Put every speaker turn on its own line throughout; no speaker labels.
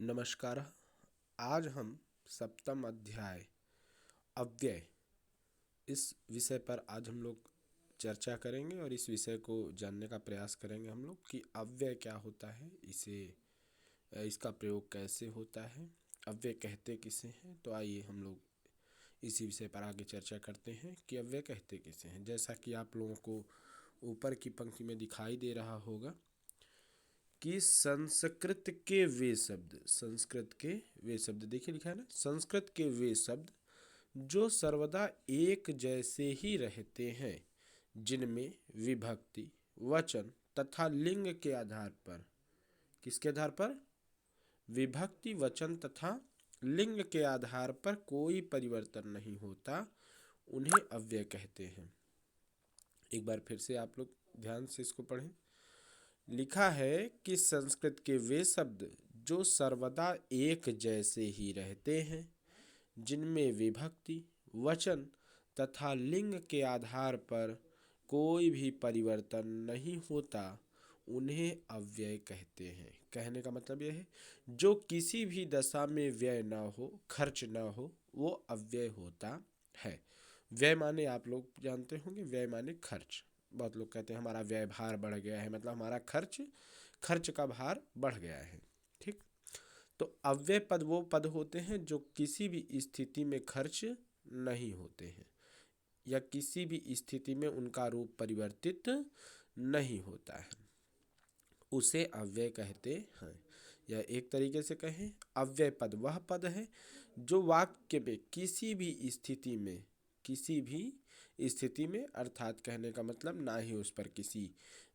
नमस्कार। आज हम सप्तम अध्याय अव्यय इस विषय पर आज हम लोग चर्चा करेंगे और इस विषय को जानने का प्रयास करेंगे हम लोग कि अव्यय क्या होता है, इसका प्रयोग कैसे होता है, अव्यय कहते किसे हैं। तो आइए हम लोग इसी विषय पर आगे चर्चा करते हैं कि अव्यय कहते किसे हैं। जैसा कि आप लोगों को ऊपर की पंक्ति में दिखाई दे रहा होगा कि संस्कृत के वे शब्द देखिए लिखा है ना, संस्कृत के वे शब्द जो सर्वदा एक जैसे ही रहते हैं, जिनमें विभक्ति, वचन तथा लिंग के आधार पर, किसके आधार पर? विभक्ति, वचन तथा लिंग के आधार पर कोई परिवर्तन नहीं होता, उन्हें अव्यय कहते हैं। एक बार फिर से आप लोग ध्यान से इसको पढ़ें। लिखा है कि संस्कृत के वे शब्द जो सर्वदा एक जैसे ही रहते हैं, जिनमें विभक्ति, वचन तथा लिंग के आधार पर कोई भी परिवर्तन नहीं होता, उन्हें अव्यय कहते हैं। कहने का मतलब यह है जो किसी भी दशा में व्यय ना हो, खर्च ना हो, वो अव्यय होता है। व्यय माने आप लोग जानते होंगे, व्यय माने खर्च। बहुत लोग कहते हैं हमारा व्यय भार बढ़ गया है, मतलब हमारा खर्च का भार बढ़ गया है। ठीक, तो अव्यय पद वो पद होते हैं जो किसी भी स्थिति में खर्च नहीं होते हैं या किसी भी स्थिति में उनका रूप परिवर्तित नहीं होता है, उसे अव्यय कहते हैं। या एक तरीके से कहें, अव्यय पद वह पद है जो वाक्य में किसी भी स्थिति में अर्थात कहने का मतलब ना ही उस पर किसी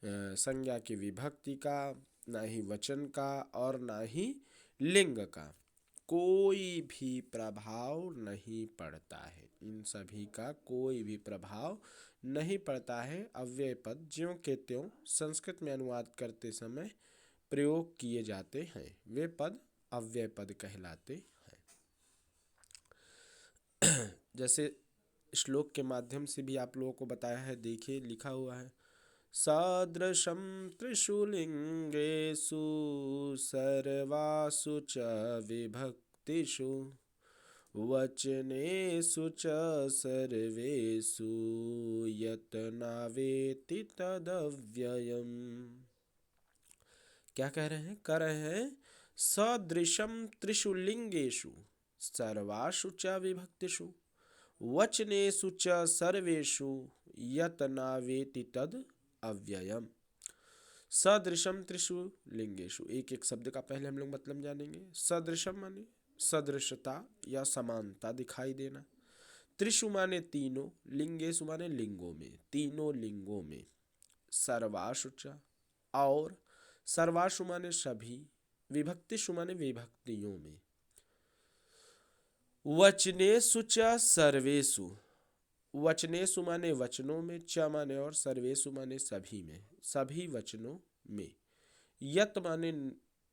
संज्ञा की विभक्ति का, ना ही वचन का और ना ही लिंग का कोई भी प्रभाव नहीं पड़ता है। इन सभी का कोई भी प्रभाव नहीं पड़ता है। अव्यय पद ज्यों के त्यों संस्कृत में अनुवाद करते समय प्रयोग किए जाते हैं, वे पद अव्यय पद कहलाते हैं। जैसे श्लोक के माध्यम से भी आप लोगों को बताया है, देखिए लिखा हुआ है, सदृशं त्रिषु लिंगेषु सर्वासु च विभक्तिषु वचनेषु च सर्वेषु यत् नावेति तदव्ययम्। क्या कह रहे हैं? कह रहे हैं सदृशं त्रिषु लिंगेषु सर्वासु च विभक्तिषु वचनेषु च सर्वेषु यत् नावेति तद अव्ययम्। सदृशम त्रिषु लिंगेषु, एक एक शब्द का पहले हम लोग मतलब जानेंगे। सदृशम माने सदृशता या समानता दिखाई देना, त्रिषु माने तीनों, लिंगेषु माने लिंगों में, तीनों लिंगों में, सर्वासु च और सर्वासु माने सभी, विभक्तिषु माने विभक्तियों में, वचनेषु च सर्वेषु, वचनेषु माने वचनों में, च माने और, सर्वेषु माने सभी में, सभी वचनों में, यत माने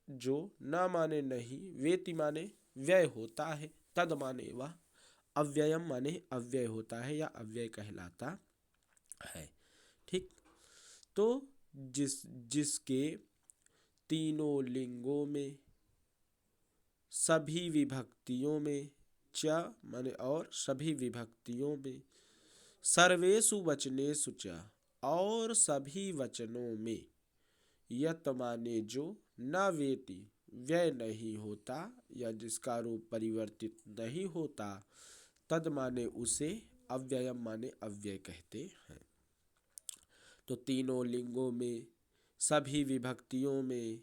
जो, न माने नहीं, वेति माने व्यय होता है, तद माने वह, अव्ययम माने अव्यय होता है या अव्यय कहलाता है। ठीक, तो जिसके तीनों लिंगों में, सभी विभक्तियों में, च माने और, सभी विभक्तियों में, सर्वेषु वचनेषु च और सभी वचनों में, यत माने जो, न वेति व्यय नहीं होता या जिसका रूप परिवर्तित नहीं होता, तद माने उसे, अव्ययम माने अव्यय कहते हैं। तो तीनों लिंगों में, सभी विभक्तियों में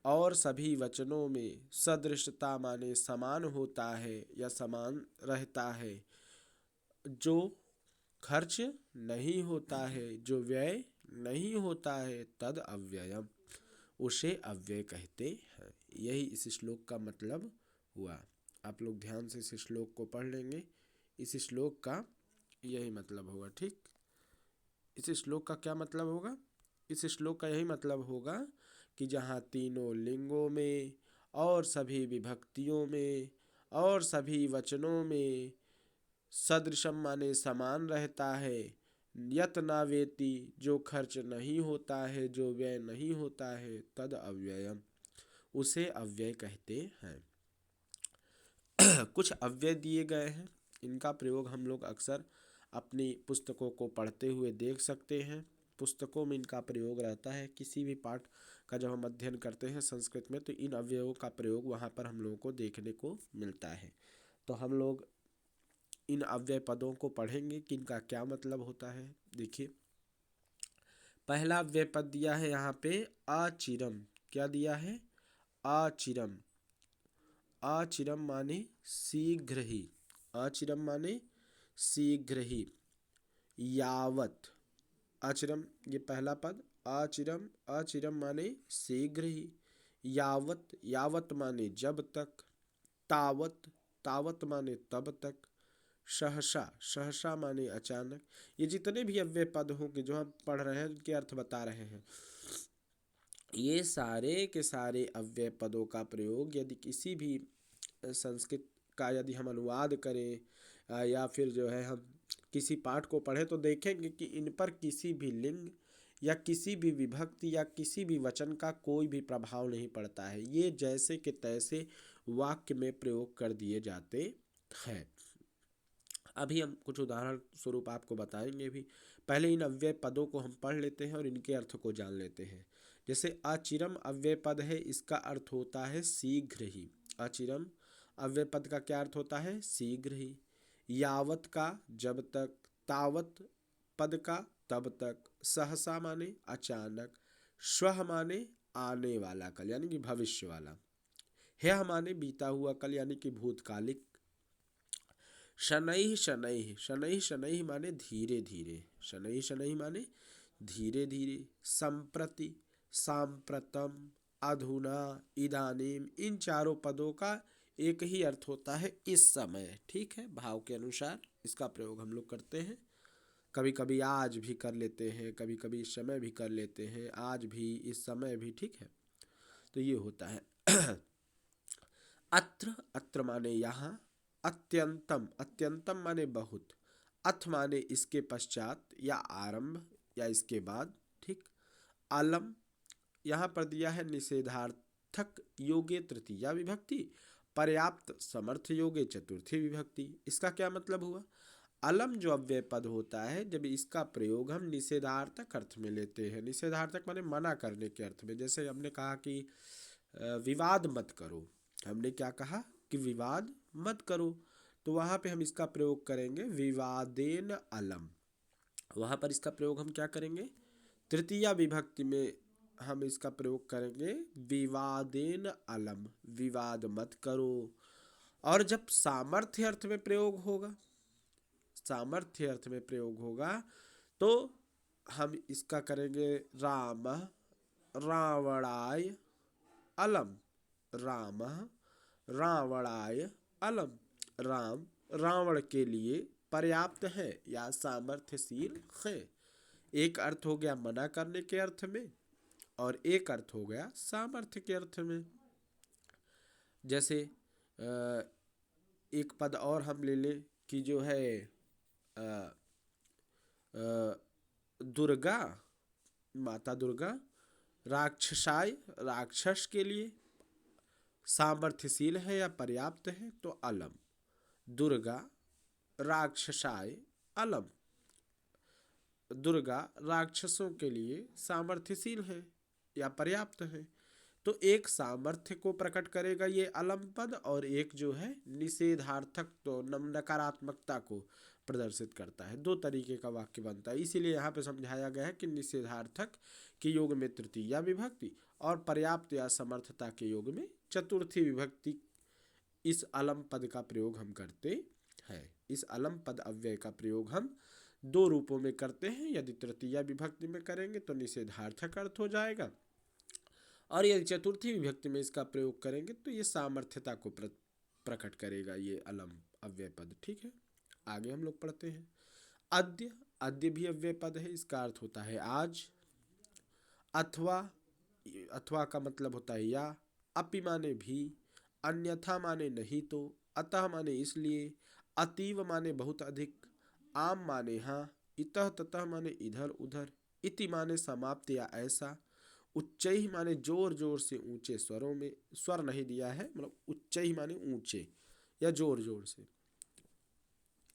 और सभी वचनों में सदृशता माने समान होता है या समान रहता है, जो खर्च नहीं होता है, जो व्यय नहीं होता है, तद अव्ययम, उसे अव्यय कहते हैं। यही इस श्लोक का मतलब हुआ। आप लोग ध्यान से इस श्लोक को पढ़ लेंगे, इस श्लोक का यही मतलब होगा। ठीक, इस श्लोक का क्या मतलब होगा? इस श्लोक का यही मतलब होगा कि जहाँ तीनों लिंगों में और सभी विभक्तियों में और सभी वचनों में सदृशम माने समान रहता है, यत ना वेति जो खर्च नहीं होता है, जो व्यय नहीं होता है, तद अव्ययम उसे अव्यय कहते हैं। कुछ अव्यय दिए गए हैं, इनका प्रयोग हम लोग अक्सर अपनी पुस्तकों को पढ़ते हुए देख सकते हैं। पुस्तकों में इनका प्रयोग रहता है। किसी भी पाठ का जब हम अध्ययन करते हैं संस्कृत में, तो इन अव्ययों का प्रयोग वहाँ पर हम लोगों को देखने को मिलता है। तो हम लोग इन अव्यय पदों को पढ़ेंगे कि इनका क्या मतलब होता है। देखिए, पहला अव्यय पद दिया है यहाँ पे अचिरम। क्या दिया है? अचिरम। अचिरम माने शीघ्र ही। अचिरम माने शीघ्र ही। यावत। अचिरम, ये पहला पद। अचिरम, अचिरम माने शीघ्र ही। यावत, यावत माने जब तक। तावत, तावत माने तब तक। सहसा, सहसा माने अचानक। ये जितने भी अव्यय पद होंगे जो हम पढ़ रहे हैं उनके अर्थ बता रहे हैं। ये सारे के सारे अव्यय पदों का प्रयोग यदि किसी भी संस्कृत का यदि हम अनुवाद करें या फिर जो है हम किसी पाठ को पढ़ें, तो देखेंगे कि इन पर किसी भी लिंग या किसी भी विभक्ति या किसी भी वचन का कोई भी प्रभाव नहीं पड़ता है। ये जैसे कि तैसे वाक्य में प्रयोग कर दिए जाते हैं। अभी हम कुछ उदाहरण स्वरूप आपको बताएंगे भी। पहले इन अव्यय पदों को हम पढ़ लेते हैं और इनके अर्थ को जान लेते हैं। जैसे अचिरम अव्यय पद है, इसका अर्थ होता है शीघ्र ही। अचिरम अव्यय पद का क्या अर्थ होता है? शीघ्र ही। यावत का जब तक। तावत पद का तब तक। सहसा माने अचानक। स्वह माने आने वाला कल यानी कि भविष्य वाला। है माने बीता हुआ कल यानी कि भूतकालिक। शनैः शनैः, शनैः शनैः माने धीरे धीरे। शनैः शनैः माने धीरे धीरे। संप्रति, सांप्रतम, अधुना, इदानीम, इन चारों पदों का एक ही अर्थ होता है इस समय। ठीक है, भाव के अनुसार इसका प्रयोग हम लोग करते हैं। कभी कभी आज भी कर लेते हैं, कभी कभी इस समय भी कर लेते हैं, आज भी इस समय भी। ठीक है, तो ये होता है। अत्र, अत्र माने यहाँ। अत्यंतम, अत्यंतम माने बहुत। अथ माने इसके पश्चात या आरंभ या इसके बाद। ठीक। अलम, यहाँ पर दिया है निषेधार्थक योगे तृतीया विभक्ति, पर्याप्त समर्थ योगे चतुर्थी विभक्ति। इसका क्या मतलब हुआ? अलम जो अव्यय पद होता है, जब इसका प्रयोग हम निषेधार्थक अर्थ में लेते हैं, निषेधार्थक माने मना करने के अर्थ में। जैसे हमने कहा कि विवाद मत करो, हमने क्या कहा कि विवाद मत करो, तो वहाँ पे हम इसका प्रयोग करेंगे विवादेन अलम। वहाँ पर इसका प्रयोग हम क्या करेंगे? तृतीया विभक्ति में हम इसका प्रयोग करेंगे विवादेन अलम, विवाद मत करो। और जब सामर्थ्य अर्थ में प्रयोग होगा, सामर्थ्य अर्थ में प्रयोग होगा, तो हम इसका करेंगे राम रावणाय अलम। राम रावणाय अलम, राम रावण के लिए पर्याप्त है या सामर्थ्यशील है। एक अर्थ हो गया मना करने के अर्थ में और एक अर्थ हो गया सामर्थ्य के अर्थ में। जैसे एक पद और हम ले लें कि जो है दुर्गा, माता दुर्गा राक्षसाय, राक्षस के लिए सामर्थ्यशील है या पर्याप्त है, तो अलम। दुर्गा राक्षसाय अलम, दुर्गा राक्षसों के लिए सामर्थ्यशील है या पर्याप्त है। तो एक सामर्थ्य को प्रकट करेगा ये अलम पद, और एक जो है निषेधार्थक तो नकारात्मकता को प्रदर्शित करता है। दो तरीके का वाक्य बनता है। इसीलिए यहाँ पे समझाया गया है कि निषेधार्थक के योग में तृतीया विभक्ति और पर्याप्त या समर्थता के योग में चतुर्थी विभक्ति, इस अलम पद का प्रयोग हम करते हैं। इस अलम पद अव्यय का प्रयोग हम दो रूपों में करते हैं। यदि तृतीया विभक्ति में करेंगे तो निषेधार्थक अर्थ हो जाएगा, और यदि चतुर्थी विभक्ति में इसका प्रयोग करेंगे तो ये सामर्थ्यता को प्रकट करेगा ये अलम अव्यय पद। ठीक है, आगे हम लोग पढ़ते हैं। अद्य, अद्य भी अव्यय पद है, इसका अर्थ होता है आज। अथवा, अथवा का मतलब होता है या। अपि माने भी। अन्यथा माने नहीं तो। अतः माने इसलिए। अतीव माने बहुत अधिक। आम माने हाँ। इतः ततः माने इधर उधर। इति माने समाप्त या ऐसा। उच्चैः माने जोर जोर से, ऊंचे स्वरों में, स्वर नहीं दिया है, मतलब उच्चैः माने ऊंचे या जोर जोर से।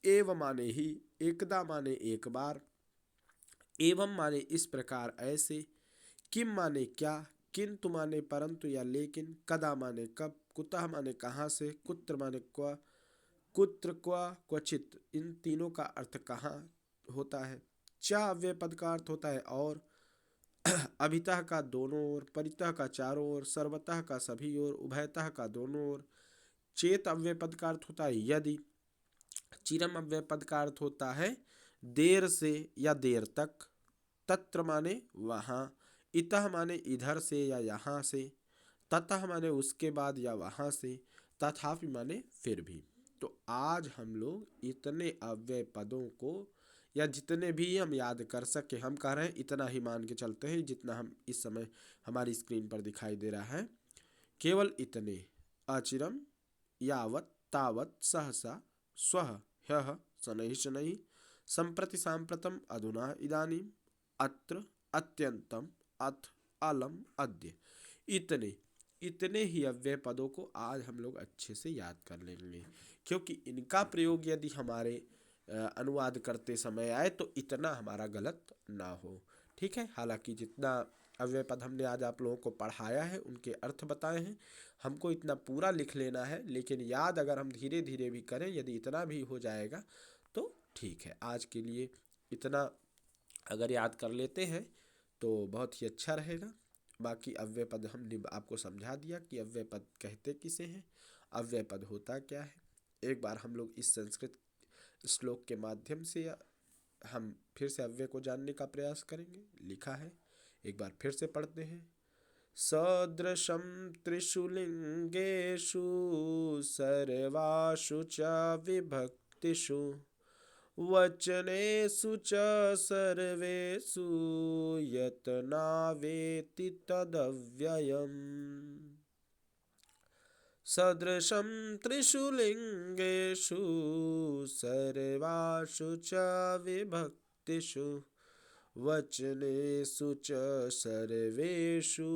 एव माने ही, एकदा माने एक बार, एवं माने इस प्रकार ऐसे, किम माने क्या, किंतु माने परंतु या लेकिन, कदा माने कब, कुतः माने कहाँ से, कुत्र माने क्वा, कुत्र क्वा क्वचित, इन तीनों का अर्थ कहाँ होता है। चा अव्यय पद का अर्थ होता है और, अभितः का दोनों ओर, परितः का चारों ओर, सर्वतः का सभी ओर, उभयतः का दोनों ओर। चेत अव्यय पद का अर्थ होता है यदि। चिरम अव्यय पद का अर्थ होता है देर से या देर तक। तत्र माने वहाँ, इतः माने इधर से या यहाँ से, ततः माने उसके बाद या वहाँ से, तथापि माने फिर भी। तो आज हम लोग इतने अव्यय पदों को, या जितने भी हम याद कर सके, हम कह रहे हैं इतना ही मान के चलते हैं जितना हम इस समय हमारी स्क्रीन पर दिखाई दे रहा है, केवल इतने। अचिरम, यावत्, तावत्, सहसा, स्वः, ह्यः, शनैः शनैः, सम्प्रति साम्प्रतम्, अधुना इदानीम्, अत्र, अत्यंतम, अथ, अलम, अद्य। इतने इतने ही अव्यय पदों को आज हम लोग अच्छे से याद कर लेंगे, क्योंकि इनका प्रयोग यदि हमारे अनुवाद करते समय आए तो इतना हमारा गलत ना हो। ठीक है, हालांकि जितना अव्यय पद हमने आज आप लोगों को पढ़ाया है, उनके अर्थ बताए हैं, हमको इतना पूरा लिख लेना है, लेकिन याद अगर हम धीरे धीरे भी करें, यदि इतना भी हो जाएगा तो ठीक है। आज के लिए इतना अगर याद कर लेते हैं तो बहुत ही अच्छा रहेगा। बाकी अव्यय पद हमने आपको समझा दिया कि अव्यय पद कहते किसे हैं, अव्यय पद होता क्या है। एक बार हम लोग इस संस्कृत श्लोक के माध्यम से हम फिर से अव्यय को जानने का प्रयास करेंगे। लिखा है, एक बार फिर से पढ़ते हैं। सदृशं त्रिषु लिंगेषु सर्वासु च विभक्तिषु वचनेषु च सर्वेषु यत् नावेति तदव्ययम्। सदृशं त्रिषु लिंगेषु सर्वासु च विभक्तिषु वचनेषु च सर्वेषु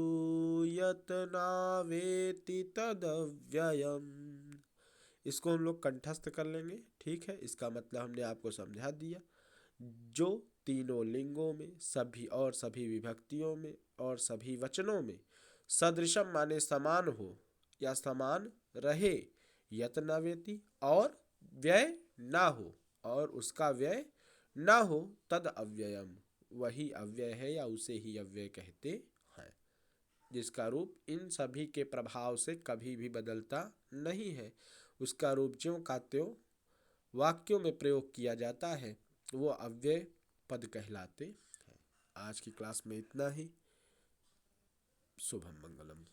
यत् नावेति तदव्ययम्। इसको हम लोग कंठस्थ कर लेंगे। ठीक है, इसका मतलब हमने आपको समझा दिया। जो तीनों लिंगों में, सभी विभक्तियों में और सभी वचनों में सदृशम माने समान हो या समान रहे, यत न वेति और व्यय ना हो, और उसका व्यय ना हो, तद अव्ययम वही अव्यय है या उसे ही अव्यय कहते हैं, जिसका रूप इन सभी के प्रभाव से कभी भी बदलता नहीं है। उसका रूप ज्यों का त्यों वाक्यों में प्रयोग किया जाता है, वो अव्यय पद कहलाते हैं। आज की क्लास में इतना ही। शुभम मंगलम।